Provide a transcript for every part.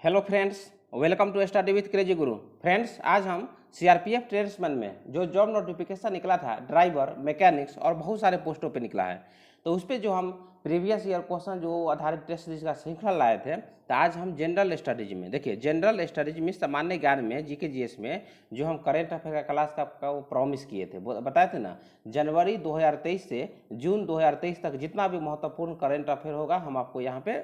Hello friends, welcome to study with crazy Guru. Friends, आज हम CRPF tradesman में जो जॉब नोटिफिकेशन निकला था, ड्राइवर, मैकेनिक्स और बहुत सारे पोस्टों पे निकला है, तो उस पर जो हम प्रीवियस ईयर क्वेश्चन जो आधारित टेस्ट सीरीज का श्रृंखला लाए थे, तो आज हम जनरल स्टडीज में देखिए, जनरल स्टडीज में सामान्य ज्ञान में जीके जीएस में जो हम करेंट अफेयर का क्लास का वो प्रॉमिस किए थे, बताए थे ना। जनवरी 2023 से जून 2023 तक जितना भी महत्वपूर्ण करेंट अफेयर होगा हम आपको यहाँ पे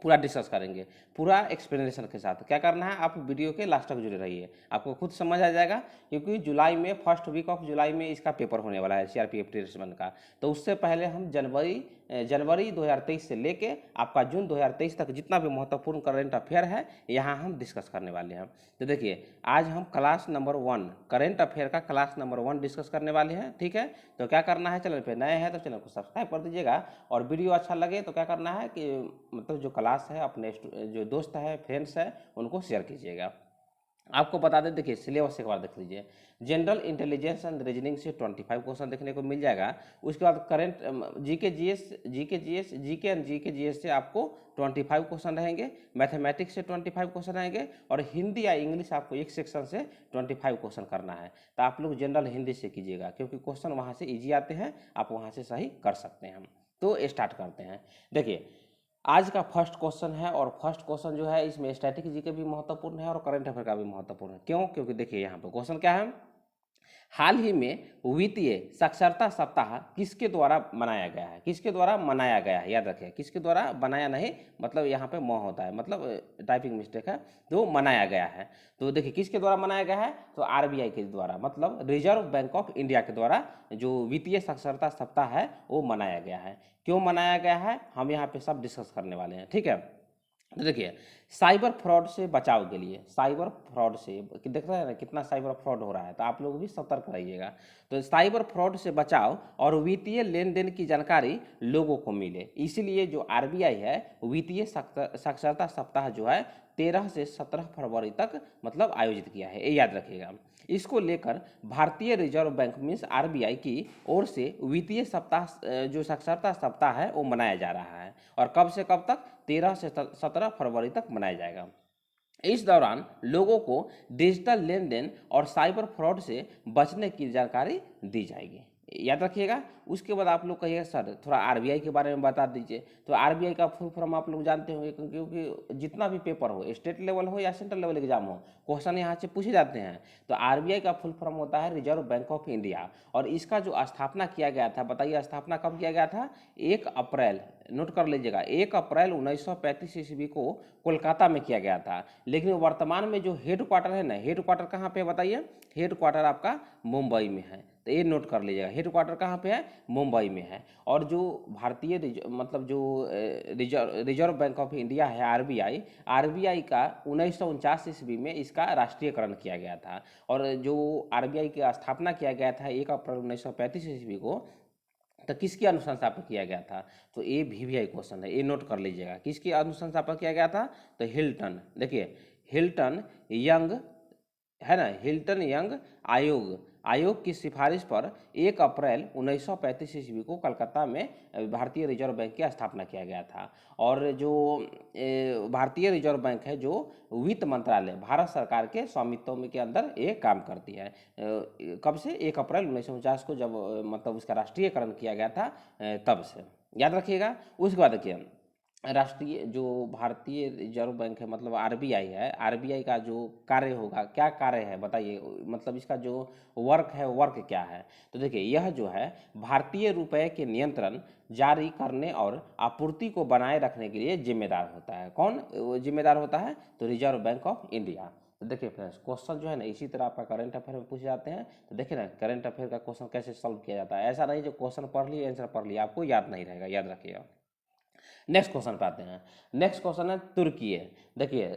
पूरा डिस्कस करेंगे, पूरा एक्सप्लेनेशन के साथ। क्या करना है, आप वीडियो के लास्ट तक जुड़े रहिए, आपको खुद समझ आ जाएगा, क्योंकि जुलाई में फर्स्ट वीक ऑफ जुलाई में इसका पेपर होने वाला है सीआरपीएफ ट्रेड्समैन का। तो उससे पहले हम जनवरी 2023 से लेके आपका जून 2023 तक जितना भी महत्वपूर्ण करेंट अफेयर है यहाँ हम डिस्कस करने वाले हैं। तो देखिए, आज हम क्लास नंबर 1 करेंट अफेयर का क्लास नंबर 1 डिस्कस करने वाले हैं। ठीक है, तो क्या करना है, चैनल पे नए हैं तो चैनल को सब्सक्राइब कर दीजिएगा, और वीडियो अच्छा लगे तो क्या करना है कि मतलब जो क्लास है अपने जो दोस्त है, फ्रेंड्स है, उनको शेयर कीजिएगा। आपको बता दें, देखिए सिलेबस एक बार देख लीजिए। जनरल इंटेलिजेंस एंड रीजनिंग से 25 क्वेश्चन देखने को मिल जाएगा। उसके बाद current GK and GK GS से आपको 25 क्वेश्चन रहेंगे। मैथमेटिक्स से 25 क्वेश्चन रहेंगे, और हिंदी या इंग्लिश आपको एक सेक्शन से 25 क्वेश्चन करना है। तो आप लोग जनरल हिंदी से कीजिएगा, क्योंकि क्वेश्चन वहाँ से ईजी आते हैं, आप वहाँ से सही कर सकते हैं। तो स्टार्ट करते हैं। देखिए, आज का फर्स्ट क्वेश्चन है, और फर्स्ट क्वेश्चन जो है इसमें स्टैटिक जीके भी महत्वपूर्ण है और करंट अफेयर का भी महत्वपूर्ण है। क्यों? क्योंकि देखिए यहाँ पे क्वेश्चन क्या है, हाल ही में वित्तीय साक्षरता सप्ताह किसके द्वारा मनाया गया है? किसके द्वारा मनाया गया है, याद रखिए, किसके द्वारा बनाया नहीं, मतलब यहाँ पे मोह होता है, मतलब टाइपिंग मिस्टेक है, तो मनाया गया है। तो देखिए किसके द्वारा मनाया गया है, तो आरबीआई के द्वारा, मतलब रिजर्व बैंक ऑफ इंडिया के द्वारा जो वित्तीय साक्षरता सप्ताह है वो मनाया गया है। क्यों मनाया गया है, हम यहाँ पे सब डिस्कस करने वाले हैं। ठीक है, तो देखिए, साइबर फ्रॉड से बचाव के लिए, साइबर फ्रॉड से देख रहे हैं ना कितना साइबर फ्रॉड हो रहा है, तो आप लोग भी सतर्क रहिएगा। तो साइबर फ्रॉड से बचाव और वित्तीय लेन देन की जानकारी लोगों को मिले, इसीलिए जो आरबीआई है वित्तीय साक्षरता सप्ताह जो है 13 से 17 फरवरी तक मतलब आयोजित किया है, ये याद रखिएगा। इसको लेकर भारतीय रिजर्व बैंक मीन्स आरबीआई की ओर से वित्तीय सप्ताह जो साक्षरता सप्ताह है वो मनाया जा रहा है, और कब से कब तक, 13 से 17 फरवरी तक मनाया जाएगा। इस दौरान लोगों को डिजिटल लेन देन और साइबर फ्रॉड से बचने की जानकारी दी जाएगी, याद रखिएगा। उसके बाद आप लोग कहिएगा सर थोड़ा आरबीआई के बारे में बता दीजिए। तो आरबीआई का फुल फॉर्म आप लोग जानते होंगे, क्योंकि जितना भी पेपर हो, स्टेट लेवल हो या सेंट्रल लेवल एग्जाम हो, क्वेश्चन यहाँ से पूछे जाते हैं। तो आरबीआई का फुल फॉर्म होता है रिजर्व बैंक ऑफ इंडिया, और इसका जो स्थापना किया गया था, बताइए स्थापना कब किया गया था? 1 अप्रैल, नोट कर लीजिएगा, 1 अप्रैल 1935 ईस्वी को कोलकाता में किया गया था। लेकिन वर्तमान में जो हेड क्वार्टर है ना, हेड क्वार्टर कहाँ पे बताइए? हेड क्वार्टर आपका मुंबई में है, तो ये नोट कर लीजिएगा, हेड क्वार्टर कहाँ पे है? मुंबई में है। और जो भारतीय मतलब जो रिजर्व बैंक ऑफ इंडिया है आरबीआई, आरबीआई का 1949 ईस्वी में इसका राष्ट्रीयकरण किया गया था। और जो आरबीआई की स्थापना किया गया था 1 अप्रैल 1935 ईस्वी को, तो किसकी अनुशंसा पर किया गया था? तो ये वीवीआई क्वेश्चन है, ये नोट कर लीजिएगा, किसकी अनुशंसा पर किया गया था? तो हिल्टन, देखिए हिल्टन यंग है ना, हिल्टन यंग आयोग की सिफारिश पर 1 अप्रैल 1935 ईस्वी को कलकत्ता में भारतीय रिजर्व बैंक की स्थापना किया गया था। और जो भारतीय रिजर्व बैंक है, जो वित्त मंत्रालय भारत सरकार के स्वामित्व में के अंदर ये काम करती है। कब से? 1 अप्रैल 1949 को, जब मतलब उसका राष्ट्रीयकरण किया गया था, तब से, याद रखिएगा। उसके बाद देखिए, राष्ट्रीय जो भारतीय रिजर्व बैंक है मतलब आरबीआई है, आरबीआई का जो कार्य होगा, क्या कार्य है बताइए, मतलब इसका जो वर्क है, वर्क क्या है? तो देखिए, यह जो है भारतीय रुपए के नियंत्रण, जारी करने और आपूर्ति को बनाए रखने के लिए जिम्मेदार होता है। कौन जिम्मेदार होता है? तो रिजर्व बैंक ऑफ इंडिया। तो देखिए फ्रेंड्स, क्वेश्चन जो है ना इसी तरह आपका करंट अफेयर में पूछे जाते हैं। तो देखिए ना, करंट अफेयर का क्वेश्चन कैसे सॉल्व किया जाता है, ऐसा नहीं जो क्वेश्चन पढ़ लिए आंसर पढ़ लिया, आपको याद नहीं रहेगा, याद रखिएगा। नेक्स्ट क्वेश्चन पे आते हैं। नेक्स्ट क्वेश्चन है तुर्की है। देखिए,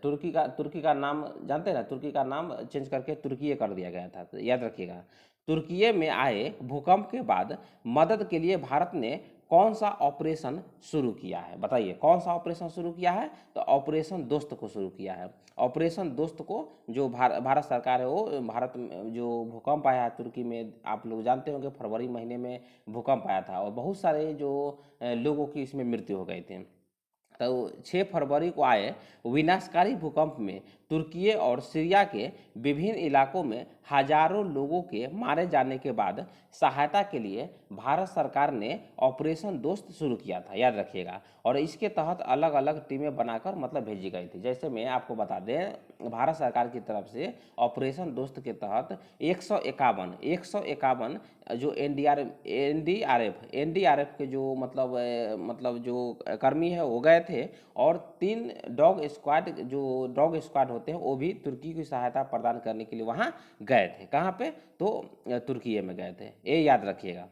तुर्की का नाम जानते हैं ना, तुर्की का नाम चेंज करके तुर्की कर दिया गया था, तो याद रखिएगा। तुर्की में आए भूकंप के बाद मदद के लिए भारत ने कौन सा ऑपरेशन शुरू किया है? बताइए कौन सा ऑपरेशन शुरू किया है? तो ऑपरेशन दोस्त को शुरू किया है। ऑपरेशन दोस्त को जो भारत सरकार है, वो भारत में जो भूकंप आया है तुर्की में, आप लोग जानते होंगे फरवरी महीने में भूकंप आया था, और बहुत सारे जो लोगों की इसमें मृत्यु हो गई थी। तो 6 फरवरी को आए विनाशकारी भूकंप में तुर्की और सीरिया के विभिन्न इलाकों में हजारों लोगों के मारे जाने के बाद सहायता के लिए भारत सरकार ने ऑपरेशन दोस्त शुरू किया था, याद रखिएगा। और इसके तहत अलग अलग टीमें बनाकर मतलब भेजी गई थी। जैसे मैं आपको बता दें, भारत सरकार की तरफ से ऑपरेशन दोस्त के तहत 151 जो एनडीआरएफ के जो मतलब जो कर्मी है वो गए थे, और 3 डॉग स्क्वाड होते हैं वो भी तुर्की की सहायता प्रदान करने के लिए वहाँ गए थे। कहाँ पे? तो तुर्की में गए थे, ये याद रखिएगा,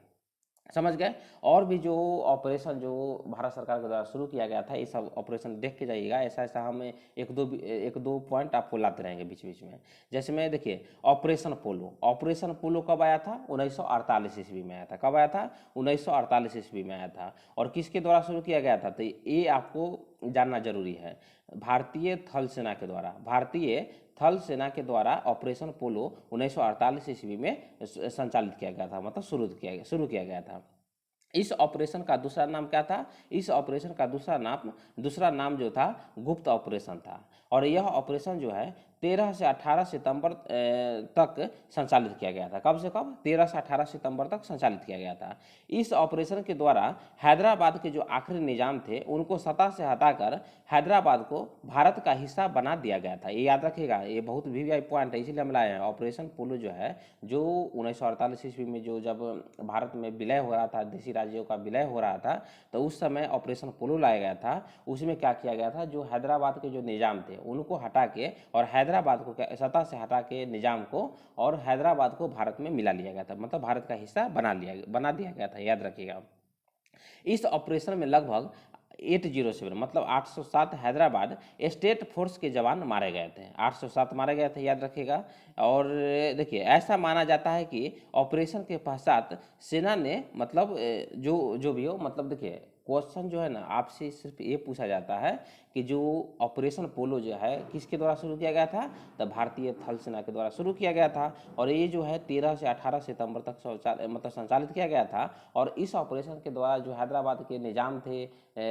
समझ गए। और भी जो ऑपरेशन जो भारत सरकार के द्वारा शुरू किया गया था, ये सब ऑपरेशन देख के जाइएगा। ऐसा ऐसा हमें एक दो पॉइंट आपको लाते रहेंगे बीच बीच में। जैसे में देखिए ऑपरेशन पोलो कब आया था? 1948 ईस्वी में आया था। कब आया था? 1948 ईस्वी में आया था। और किसके द्वारा शुरू किया गया था? तो ये आपको जानना जरूरी है। भारतीय थल सेना के द्वारा ऑपरेशन पोलो 1948 ईस्वी में संचालित किया गया था, मतलब शुरू किया गया था। इस ऑपरेशन का दूसरा नाम क्या था? इस ऑपरेशन का दूसरा नाम जो था गुप्त ऑपरेशन था। और यह ऑपरेशन जो है 13 से 18 सितंबर तक संचालित किया गया था। कब से कब? 13 से 18 सितंबर तक संचालित किया गया था। इस ऑपरेशन के द्वारा हैदराबाद के जो आखिरी निजाम थे उनको सत्ता से हटाकर हैदराबाद को भारत का हिस्सा बना दिया गया था। ये याद रखिएगा, ये बहुत वीवीआई पॉइंट है, इसीलिए हम लाए हैं। ऑपरेशन पोलो जो है, जो 1948 ईस्वी में जो जब भारत में विलय हो रहा था, देशी राज्यों का विलय हो रहा था, तो उस समय ऑपरेशन पोलो लाया गया था। उसमें क्या किया गया था? जो हैदराबाद के जो निजाम थे उनको हटा के और हैदराबाद को सत्ता से हटा के निजाम को और हैदराबाद को भारत में मिला लिया गया था, मतलब भारत का हिस्सा बना दिया गया था, याद रखिएगा। इस ऑपरेशन में लगभग 807 मतलब 807 हैदराबाद स्टेट फोर्स के जवान मारे गए थे। 807 मारे गए थे, याद रखिएगा। और देखिए ऐसा माना जाता है कि ऑपरेशन के पश्चात सेना ने मतलब जो भी हो, मतलब देखिए क्वेश्चन जो है ना आपसे सिर्फ ये पूछा जाता है कि जो ऑपरेशन पोलो जो है किसके द्वारा शुरू किया गया था? तो भारतीय थल सेना के द्वारा शुरू किया गया था। और ये जो है 13 से 18 सितंबर तक मतलब संचालित किया गया था। और इस ऑपरेशन के द्वारा जो हैदराबाद के निजाम थे,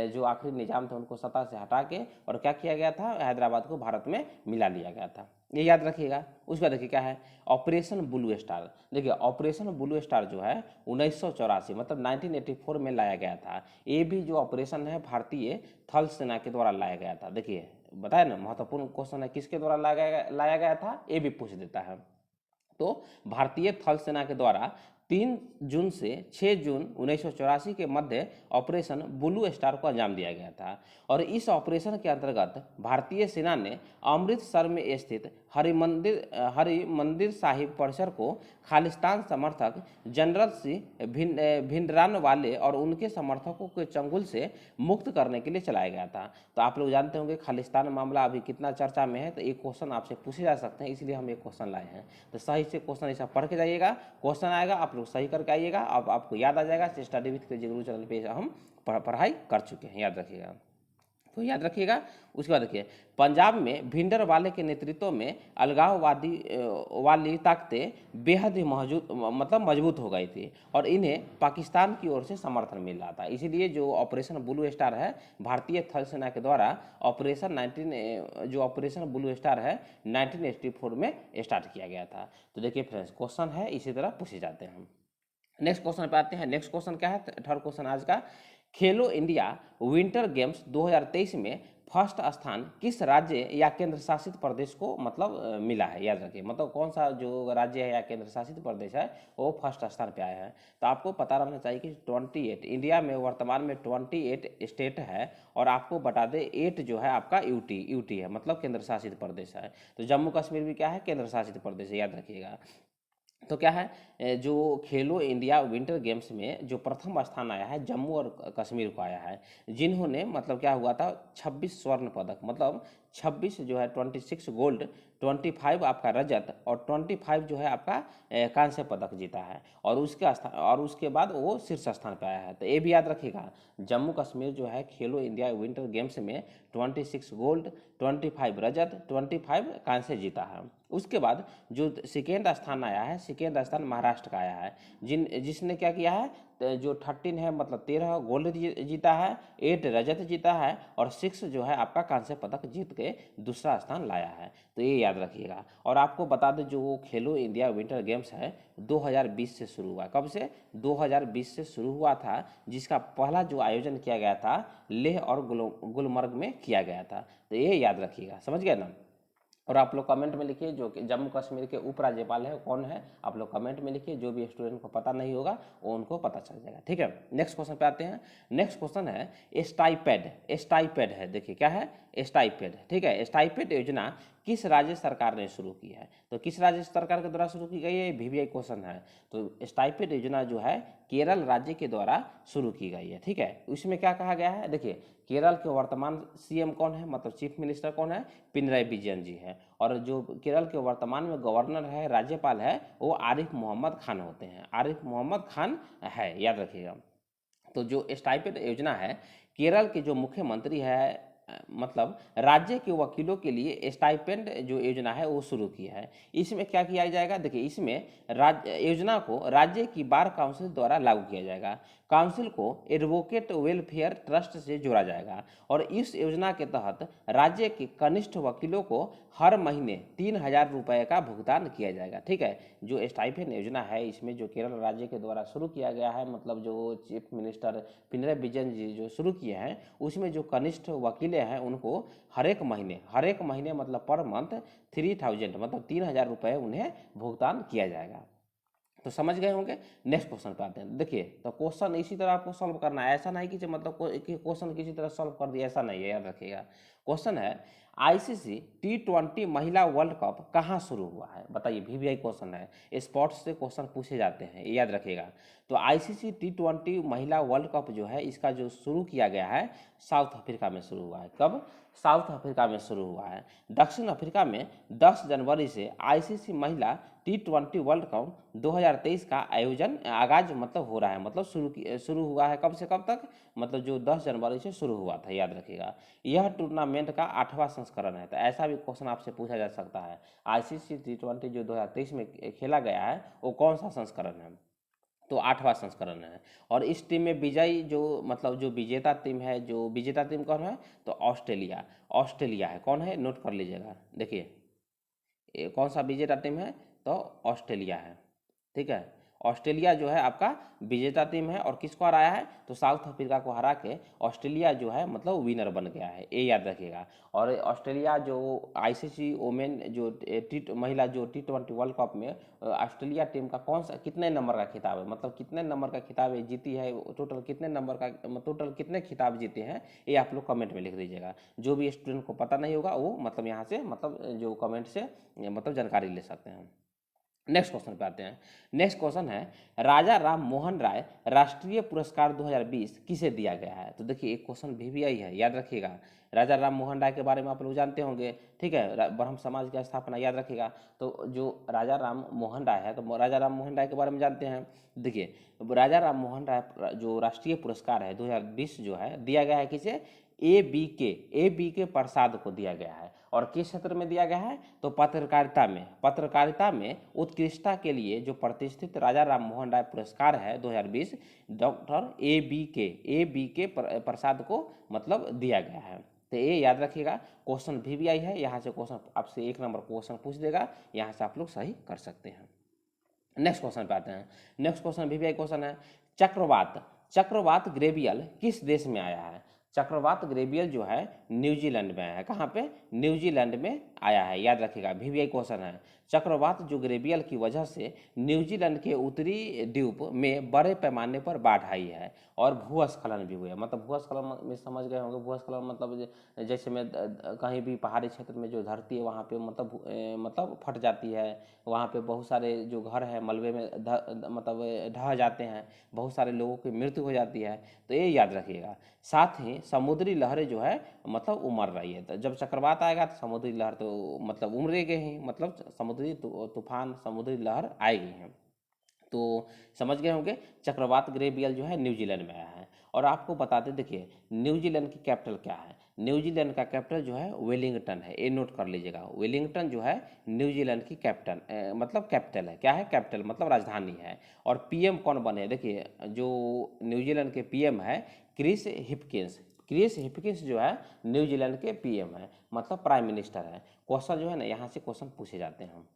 जो आखिरी निजाम थे, उनको सत्ता से हटा के और क्या किया गया था? हैदराबाद को भारत में मिला लिया गया था, ये याद रखिएगा। उसके बाद देखिए क्या है? Operation blue star. देखिए ऑपरेशन ब्लू स्टार जो है 1984 मतलब 1984 में लाया गया था। ये भी जो ऑपरेशन है भारतीय थल सेना के द्वारा लाया गया था। देखिए बताया ना, महत्वपूर्ण क्वेश्चन है, किसके द्वारा लाया गया था, ये भी पूछ देता है। तो भारतीय थल सेना के द्वारा 3 जून से 6 जून 1984 के मध्य ऑपरेशन ब्लू स्टार को अंजाम दिया गया था। और इस ऑपरेशन के अंतर्गत भारतीय सेना ने अमृतसर में स्थित हरिमंदिर साहिब परिसर को खालिस्तान समर्थक जनरल सिंह भिंडरानवाले और उनके समर्थकों के चंगुल से मुक्त करने के लिए चलाया गया था। तो आप लोग जानते होंगे खालिस्तान मामला अभी कितना चर्चा में है, तो एक क्वेश्चन आपसे पूछे जा सकते हैं, इसलिए हम एक क्वेश्चन लाए हैं। तो सही से क्वेश्चन ऐसा पढ़ के जाइएगा, क्वेश्चन आएगा आप लोग सही करके आइएगा, अब आपको याद आ जाएगा। Study with crazy Guru channel पे हम पढ़ाई कर चुके हैं, याद रखिएगा। तो याद रखिएगा। उसके बाद देखिए पंजाब में भिंडरवाले के नेतृत्व में अलगाववादी वाली ताकतें बेहद ही मजबूत हो गई थी और इन्हें पाकिस्तान की ओर से समर्थन मिल रहा था। इसीलिए जो ऑपरेशन ब्लू स्टार है भारतीय थल सेना के द्वारा जो ऑपरेशन ब्लू स्टार है 1984 में स्टार्ट किया गया था। तो देखिए फ्रेंड्स क्वेश्चन है इसी तरह पूछे जाते हैं। नेक्स्ट क्वेश्चन पे आते हैं। नेक्स्ट क्वेश्चन क्या है? थर्ड क्वेश्चन आज का, खेलो इंडिया विंटर गेम्स 2023 में फर्स्ट स्थान किस राज्य या केंद्र शासित प्रदेश को मतलब मिला है? याद रखिए, मतलब कौन सा जो राज्य है या केंद्र शासित प्रदेश है वो फर्स्ट स्थान पे आया है। तो आपको पता रहना चाहिए कि 28 इंडिया में वर्तमान में 28 स्टेट है और आपको बता दें 8 जो है आपका यूटी है, मतलब केंद्र शासित प्रदेश है। तो जम्मू कश्मीर भी क्या है? केंद्र शासित प्रदेश है, याद रखिएगा। तो क्या है, जो खेलो इंडिया विंटर गेम्स में जो प्रथम स्थान आया है जम्मू और कश्मीर को आया है, जिन्होंने मतलब क्या हुआ था 26 स्वर्ण पदक, मतलब 26 जो है 26 गोल्ड, 25 आपका रजत और 25 जो है आपका कांस्य पदक जीता है। और उसके बाद वो शीर्ष स्थान पर आया है। तो ये भी याद रखिएगा, जम्मू कश्मीर जो है खेलो इंडिया विंटर गेम्स में 26 गोल्ड, 25 रजत, 25 कांस्य जीता है। उसके बाद जो सेकेंड स्थान आया है, सेकेंड स्थान महाराष्ट्र का आया है, जिसने क्या किया है जो 13 है मतलब 13 गोल्ड जीता है, 8 रजत जीता है और 6 जो है आपका कांस्य पदक जीत के दूसरा स्थान लाया है। तो ये याद रखिएगा। और आपको बता दें जो खेलो इंडिया विंटर गेम्स है 2020 से शुरू हुआ। कब से? 2020 से शुरू हुआ था, जिसका पहला जो आयोजन किया गया था लेह और गुलमर्ग में किया गया था। तो ये याद रखिएगा, समझ गए ना। और आप लोग कमेंट में लिखिए जो कि जम्मू कश्मीर के उपराज्यपाल है कौन है, आप लोग कमेंट में लिखिए। जो भी स्टूडेंट को पता नहीं होगा वो उनको पता चल जाएगा, ठीक है। नेक्स्ट क्वेश्चन पे आते हैं। नेक्स्ट क्वेश्चन है स्टाइपेड। स्टाइपेड है, देखिए क्या है, स्टाइपेड, ठीक है। स्टाइपेड योजना किस राज्य सरकार ने शुरू की है? तो किस राज्य सरकार के द्वारा शुरू की गई है, VVI क्वेश्चन है। तो स्टाइपेड योजना जो है केरल राज्य के द्वारा शुरू की गई है, ठीक है। इसमें क्या कहा गया है, देखिए केरल के वर्तमान CM कौन है, मतलब चीफ मिनिस्टर कौन है, पिनराई विजयन जी है। और जो केरल के वर्तमान में गवर्नर है, राज्यपाल है, वो आरिफ मोहम्मद खान होते हैं। आरिफ मोहम्मद खान है, याद रखिएगा। तो जो स्टाइपेंड योजना है, केरल के जो मुख्यमंत्री है मतलब राज्य के वकीलों के लिए स्टाइपेंड जो योजना है वो शुरू किया है। इसमें क्या किया जाएगा, देखिए इसमें योजना को राज्य की बार काउंसिल द्वारा लागू किया जाएगा। काउंसिल को एडवोकेट वेलफेयर ट्रस्ट से जोड़ा जाएगा और इस योजना के तहत राज्य के कनिष्ठ वकीलों को हर महीने 3,000 रुपये का भुगतान किया जाएगा, ठीक है। जो स्टाइपेंड योजना है इसमें जो केरल राज्य के द्वारा शुरू किया गया है, मतलब जो चीफ मिनिस्टर पिनराई विजयन जी जो शुरू किए हैं, उसमें जो कनिष्ठ वकीलें हैं उनको हर एक महीने मतलब पर मंथ 3,000 मतलब 3,000 रुपये उन्हें भुगतान किया जाएगा। तो समझ गए होंगे। नेक्स्ट क्वेश्चन पे आते हैं। देखिए तो क्वेश्चन इसी तरह आपको सॉल्व करना है, ऐसा नहीं कि मतलब क्वेश्चन किसी तरह सॉल्व कर दिया, ऐसा नहीं है, याद रखिएगा। क्वेश्चन है ICC T20 महिला वर्ल्ड कप कहाँ शुरू हुआ है, बताइए। VVI क्वेश्चन है, स्पोर्ट्स से क्वेश्चन पूछे जाते हैं, ये याद रखिएगा। तो ICC T20 महिला वर्ल्ड कप जो है इसका जो शुरू किया गया है साउथ अफ्रीका में शुरू हुआ है। कब? साउथ अफ्रीका में शुरू हुआ है। दक्षिण अफ्रीका में 10 जनवरी से ICC महिला T20 वर्ल्ड कप 2023 का आगाज मतलब हो रहा है, मतलब शुरू हुआ है। कब से कब तक? मतलब जो 10 जनवरी से शुरू हुआ था, याद रखिएगा। यह टूर्नामेंट का 8वां संस्करण है। तो ऐसा भी क्वेश्चन आपसे पूछा जा सकता है, ICC T20 जो 2023 में खेला गया है वो कौन सा संस्करण है? तो 8वां संस्करण है। और इस टीम में विजयी जो मतलब जो विजेता टीम है, जो विजेता टीम कौन है? तो ऑस्ट्रेलिया है। कौन है? नोट कर लीजिएगा। देखिए ये कौन सा विजेता टीम है? तो ऑस्ट्रेलिया है, ठीक है। ऑस्ट्रेलिया जो है आपका विजेता टीम है। और किसको हराया है? तो साउथ अफ्रीका को हरा के ऑस्ट्रेलिया जो है मतलब विनर बन गया है, ये याद रखिएगा। और ऑस्ट्रेलिया जो ICC वोमेन जो महिला जो T20 वर्ल्ड कप में ऑस्ट्रेलिया टीम का कौन सा कितने नंबर का खिताब है, मतलब कितने नंबर का खिताब ये जीती है, टोटल कितने नंबर का, टोटल कितने खिताब जीते हैं, ये आप लोग कमेंट में लिख दीजिएगा। जो भी स्टूडेंट को पता नहीं होगा वो मतलब यहाँ से मतलब जो कमेंट से मतलब जानकारी ले सकते हैं। नेक्स्ट क्वेश्चन पे आते हैं। नेक्स्ट क्वेश्चन है राजा राम मोहन राय राष्ट्रीय पुरस्कार 2020 किसे दिया गया है? तो देखिए एक क्वेश्चन VVI है, याद रखिएगा। राजा राम मोहन राय के बारे में आप लोग जानते होंगे, ठीक है। ब्रह्म समाज की स्थापना, याद रखिएगा। तो जो राजा राम मोहन राय है, तो राजा राम मोहन राय के बारे में जानते हैं। देखिए राजा राम मोहन राय जो राष्ट्रीय पुरस्कार है 2020 जो है दिया गया है किसे? A B K प्रसाद को दिया गया है। और किस क्षेत्र में दिया गया है? तो पत्रकारिता में उत्कृष्टता के लिए जो प्रतिष्ठित राजा राम मोहन राय पुरस्कार है 2020 डॉक्टर A B K प्रसाद को मतलब दिया गया है। तो ये याद रखिएगा। क्वेश्चन VVI है, यहाँ से क्वेश्चन आपसे 1 नंबर क्वेश्चन पूछ देगा, यहाँ से आप लोग सही कर सकते हैं। नेक्स्ट क्वेश्चन पे आते हैं। नेक्स्ट क्वेश्चन VVI क्वेश्चन है चक्रवात ग्रेवियल किस देश में आया है? चक्रवात ग्रेवियल जो है न्यूजीलैंड में आया है। कहाँ पे? न्यूजीलैंड में आया है, याद रखिएगा। VVI क्वेश्चन है चक्रवात जो ग्रेवियल की वजह से न्यूजीलैंड के उत्तरी द्वीप में बड़े पैमाने पर बाढ़ आई है और भूस्खलन भी हुए। मतलब भूस्खलन में समझ गए होंगे। भूस्खलन मतलब जैसे में कहीं भी पहाड़ी क्षेत्र में जो धरती है वहाँ पे मतलब फट जाती है, वहाँ पे बहुत सारे जो घर है मलबे में मतलब ढह जाते हैं, बहुत सारे लोगों की मृत्यु हो जाती है। तो ये याद रखिएगा। साथ ही समुद्री लहरें जो है मतलब उमड़ रही है। तो जब चक्रवात आएगा तो समुद्री लहर तो मतलब उमड़ेगी ही, मतलब समुद्री तूफान समुद्री लहर आएगी हैं। तो समझ गए होंगे। चक्रवात ग्रेवियल जो है न्यूजीलैंड में आया है। और आपको बता दें, देखिए न्यूजीलैंड की कैपिटल क्या है? न्यूजीलैंड का कैपिटल जो है वेलिंगटन है, ये नोट कर लीजिएगा। वेलिंगटन जो है न्यूजीलैंड की मतलब कैपिटल है। क्या है? कैपिटल मतलब राजधानी है। और पीएम कौन बने? देखिए जो न्यूजीलैंड के पीएम है क्रिस हिपकिंस। क्रिस हिपकिंस जो है न्यूजीलैंड के पीएम है, मतलब प्राइम मिनिस्टर है। क्वेश्चन जो है ना यहाँ से क्वेश्चन पूछे जाते हैं। हम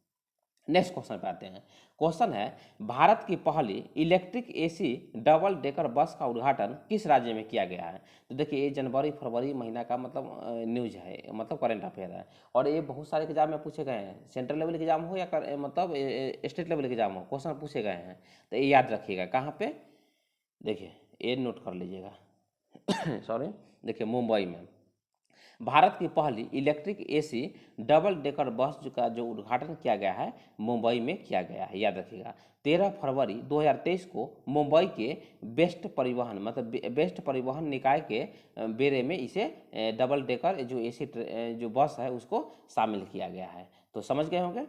नेक्स्ट क्वेश्चन पे आते हैं। क्वेश्चन है भारत की पहली electric AC double decker bus का उद्घाटन किस राज्य में किया गया है? तो देखिए ये जनवरी फरवरी महीना का मतलब न्यूज है, मतलब करंट अफेयर है। और ये बहुत सारे एग्जाम में पूछे गए हैं, सेंट्रल लेवल के एग्जाम हो या मतलब स्टेट लेवल के एग्जाम हो, क्वेश्चन पूछे गए हैं। तो ये याद रखिएगा। कहाँ पे? देखिए ये नोट कर लीजिएगा। सॉरी, देखिए मुंबई में भारत की पहली electric AC double decker bus का जो उद्घाटन किया गया है मुंबई में किया गया है, याद रखिएगा। 13 फरवरी 2023 को मुंबई के बेस्ट परिवहन मतलब बेस्ट परिवहन निकाय के बेरे में इसे डबल डेकर जो एसी जो बस है उसको शामिल किया गया है। तो समझ गए होंगे।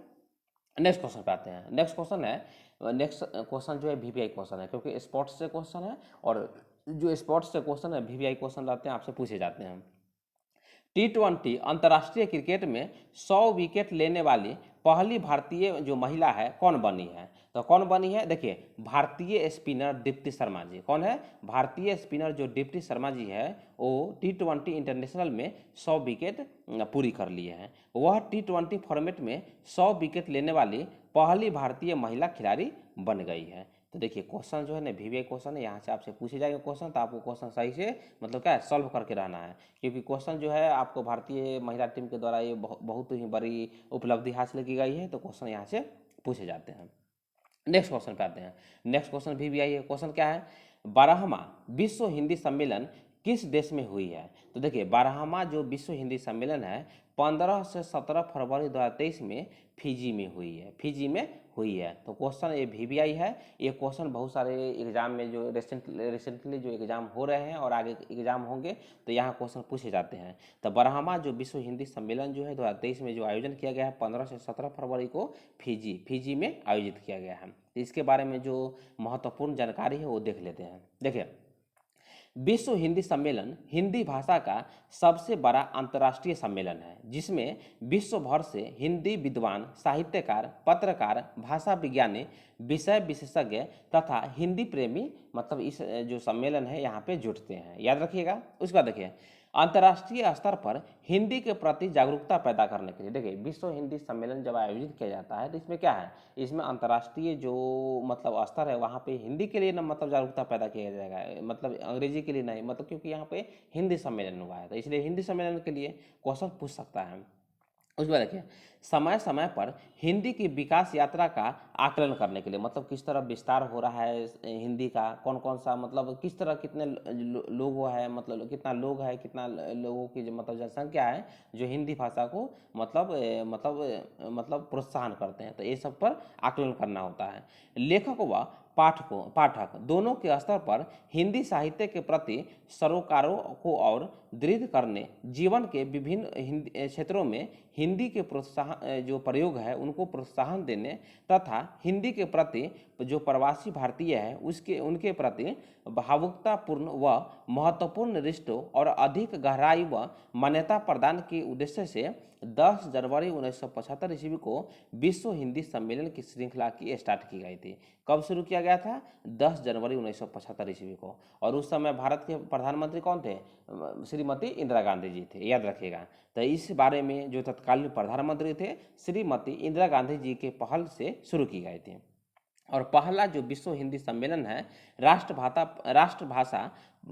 नेक्स्ट क्वेश्चन पे आते हैं। नेक्स्ट क्वेश्चन जो है वीवीआई क्वेश्चन है, क्योंकि स्पोर्ट्स से क्वेश्चन है और जो स्पोर्ट्स से क्वेश्चन है वीवीआई क्वेश्चन रहते हैं, आपसे पूछे जाते हैं। T20 अंतर्राष्ट्रीय क्रिकेट में 100 विकेट लेने वाली पहली भारतीय जो महिला है कौन बनी है? तो कौन बनी है? देखिए भारतीय स्पिनर दीप्ति शर्मा जी। कौन है? भारतीय स्पिनर जो दीप्ति शर्मा जी है वो T20 इंटरनेशनल में 100 विकेट पूरी कर लिए हैं। वह T20 फॉर्मेट में 100 विकेट लेने वाली पहली भारतीय महिला खिलाड़ी बन गई है। तो देखिए क्वेश्चन जो है ना वीवीआई क्वेश्चन है, यहाँ से आपसे पूछे जाएंगे क्वेश्चन, तो आपको क्वेश्चन सही से मतलब क्या है सॉल्व करके रहना है। क्योंकि क्वेश्चन जो है आपको भारतीय महिला टीम के द्वारा ये बहुत ही बड़ी उपलब्धि हासिल की गई है, तो क्वेश्चन यहाँ से पूछे जाते हैं। नेक्स्ट क्वेश्चन पे आते हैं। नेक्स्ट क्वेश्चन भी आई है। क्वेश्चन क्या है? 12वां विश्व हिंदी सम्मेलन किस देश में हुई है? तो देखिए 12वां जो विश्व हिंदी सम्मेलन है 15 से 17 फरवरी 2023 में फिजी में हुई है। फिजी में हुई है। तो क्वेश्चन ये वीवीआई है। ये क्वेश्चन बहुत सारे एग्जाम में जो रिसेंटली जो एग्जाम हो रहे हैं और आगे एग्जाम होंगे तो यहाँ क्वेश्चन पूछे जाते हैं। तो 12वां जो विश्व हिंदी सम्मेलन जो है 2023 में जो आयोजन किया गया है 15 से 17 फरवरी को फिजी में आयोजित किया गया है। तो इसके बारे में जो महत्वपूर्ण जानकारी है वो देख लेते हैं। देखिए विश्व हिंदी सम्मेलन हिंदी भाषा का सबसे बड़ा अंतर्राष्ट्रीय सम्मेलन है, जिसमें विश्व भर से हिंदी विद्वान, साहित्यकार, पत्रकार, भाषा विज्ञानी, विषय विशेषज्ञ तथा हिंदी प्रेमी मतलब इस जो सम्मेलन है यहाँ पे जुटते हैं, याद रखिएगा। उसके बाद देखिए अंतर्राष्ट्रीय स्तर पर हिंदी के प्रति जागरूकता पैदा करने के लिए देखिए विश्व हिंदी सम्मेलन जब आयोजित किया जाता है तो इसमें क्या है, इसमें अंतर्राष्ट्रीय जो मतलब स्तर है वहाँ पे हिंदी के लिए ना मतलब जागरूकता पैदा किया जाएगा, मतलब अंग्रेजी के लिए नहीं, मतलब क्योंकि यहाँ पे हिंदी सम्मेलन हुआ है तो इसलिए हिंदी सम्मेलन के लिए क्वेश्चन पूछ सकता है। उसके बाद देखिए समय समय पर हिंदी की विकास यात्रा का आकलन करने के लिए मतलब किस तरह विस्तार हो रहा है हिंदी का, कौन कौन सा मतलब किस तरह कितने लोगों है, मतलब कितना लोग है, कितना लोगों की जो मतलब जनसंख्या है जो हिंदी भाषा को मतलब प्रोत्साहन करते हैं, तो ये सब पर आकलन करना होता है। लेखक व पाठक दोनों के स्तर पर हिंदी साहित्य के प्रति सरोकारों को और दृढ़ करने, जीवन के विभिन्न हिंदी क्षेत्रों में हिंदी के प्रोत्साहन जो प्रयोग है उनको प्रोत्साहन देने तथा हिंदी के प्रति जो प्रवासी भारतीय है उनके प्रति भावुकतापूर्ण व महत्वपूर्ण रिश्तों और अधिक गहराई व मान्यता प्रदान के उद्देश्य से 10 जनवरी 1975 ईस्वी को विश्व हिंदी सम्मेलन की श्रृंखला की स्टार्ट की गई थी। कब शुरू किया गया था? 10 जनवरी 1975 ईस्वी को। और उस समय भारत के प्रधानमंत्री कौन थे? श्रीमती इंदिरा गांधी जी थे, याद रखिएगा। तो इस बारे में जो तत्कालीन प्रधानमंत्री थे श्रीमती इंदिरा गांधी जी के पहल से शुरू की गई थी। और पहला जो विश्व हिंदी सम्मेलन है राष्ट्रभाषा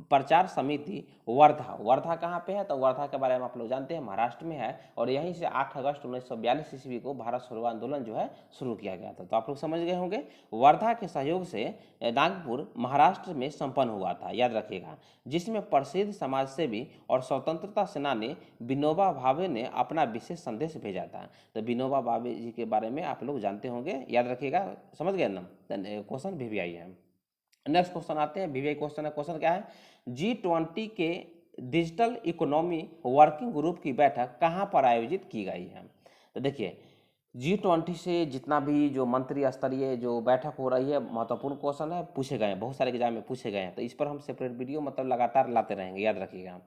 प्रचार समिति वर्धा कहाँ पे है? तो वर्धा के बारे में आप लोग जानते हैं महाराष्ट्र में है और यहीं से 8 अगस्त 1942 ईस्वी को भारत छोड़ो आंदोलन जो है शुरू किया गया था। तो आप लोग समझ गए होंगे। वर्धा के सहयोग से नागपुर महाराष्ट्र में संपन्न हुआ था, याद रखिएगा, जिसमें प्रसिद्ध समाजसेवी और स्वतंत्रता सेनानी विनोबा भावे ने अपना विशेष संदेश भेजा था। तो विनोबा भावे जी के बारे में आप लोग जानते होंगे, याद रखिएगा। समझ गए ना? क्वेश्चन वीवीआई है। नेक्स्ट क्वेश्चन आते हैं वीवीआई क्वेश्चन है। क्वेश्चन क्या है? G20 के डिजिटल इकोनॉमी वर्किंग ग्रुप की बैठक कहाँ पर आयोजित की गई है? तो देखिए G20 से जितना भी जो मंत्री स्तरीय जो बैठक हो रही है महत्वपूर्ण क्वेश्चन है, पूछे गए हैं बहुत सारे एग्जाम में पूछे गए हैं, तो इस पर हम सेपरेट वीडियो मतलब लगातार लाते रहेंगे, याद रखिएगा।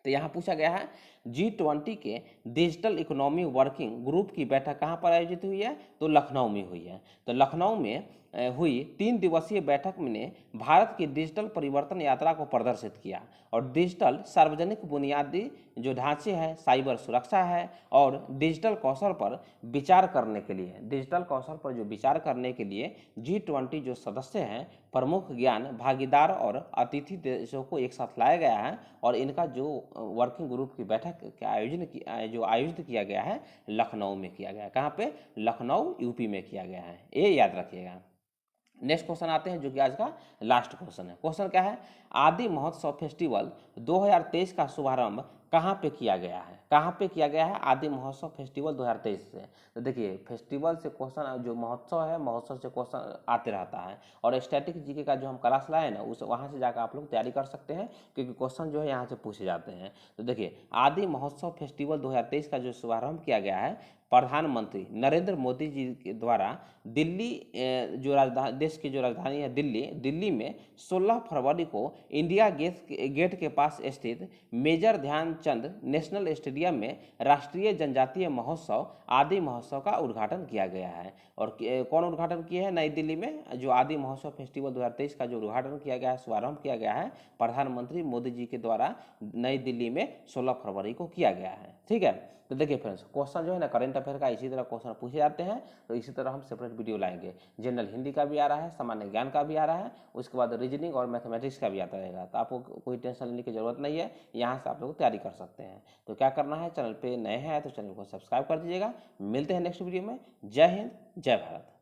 तो यहाँ पूछा गया है G20 के डिजिटल इकोनॉमी वर्किंग ग्रुप की बैठक कहाँ पर आयोजित हुई है, तो लखनऊ में हुई है। तो लखनऊ में हुई 3 दिवसीय बैठक ने भारत की डिजिटल परिवर्तन यात्रा को प्रदर्शित किया और डिजिटल सार्वजनिक बुनियादी जो ढांचे हैं, साइबर सुरक्षा है और डिजिटल कौशल पर विचार करने के लिए, डिजिटल कौशल पर जो विचार करने के लिए G20 जो सदस्य हैं, प्रमुख ज्ञान भागीदार और अतिथि देशों को एक साथ लाया गया है और इनका जो वर्किंग ग्रुप की बैठक का आयोजित किया गया है लखनऊ में किया गया है। कहाँ पे? लखनऊ यूपी में किया गया है, ये याद रखिएगा। नेक्स्ट क्वेश्चन आते हैं जो कि आज का लास्ट क्वेश्चन है। क्वेश्चन क्या है? आदि महोत्सव फेस्टिवल 2023 का शुभारंभ कहाँ पे किया गया है? कहाँ पे किया गया है आदि महोत्सव फेस्टिवल 2023 से? तो देखिए, फेस्टिवल से क्वेश्चन, जो महोत्सव है, महोत्सव से क्वेश्चन आते रहता है और स्टैटिक जीके का जो हम क्लास लाए ना, उस वहाँ से जाकर आप लोग तैयारी कर सकते हैं क्योंकि क्वेश्चन जो है यहाँ से पूछे जाते हैं। तो देखिए, आदि महोत्सव फेस्टिवल 2023 का जो शुभारंभ किया गया है प्रधानमंत्री नरेंद्र मोदी जी के द्वारा दिल्ली, जो राजधानी, देश की जो राजधानी है दिल्ली में 16 फरवरी को इंडिया गेट के पास स्थित मेजर ध्यानचंद नेशनल स्टेडियम में राष्ट्रीय जनजातीय महोत्सव आदि महोत्सव का उद्घाटन किया गया है। और कौन उद्घाटन किया है? नई दिल्ली में जो आदि महोत्सव फेस्टिवल 2023 का जो उद्घाटन किया गया है, शुभारंभ किया गया है, प्रधानमंत्री मोदी जी के द्वारा नई दिल्ली में 16 फरवरी को किया गया है। ठीक है। तो देखिए फ्रेंड्स, क्वेश्चन जो है ना करंट अफेयर का इसी तरह क्वेश्चन पूछे जाते हैं, तो इसी तरह हम सेपरेट वीडियो लाएंगे। जनरल हिंदी का भी आ रहा है, सामान्य ज्ञान का भी आ रहा है, उसके बाद रीजनिंग और मैथमेटिक्स का भी आता रहेगा। तो आपको कोई टेंशन लेने की जरूरत नहीं है, यहाँ से आप लोग तैयारी कर सकते हैं। तो क्या करना है, चैनल पे नए हैं तो चैनल को सब्सक्राइब कर दीजिएगा। मिलते हैं नेक्स्ट वीडियो में। जय हिंद, जय भारत।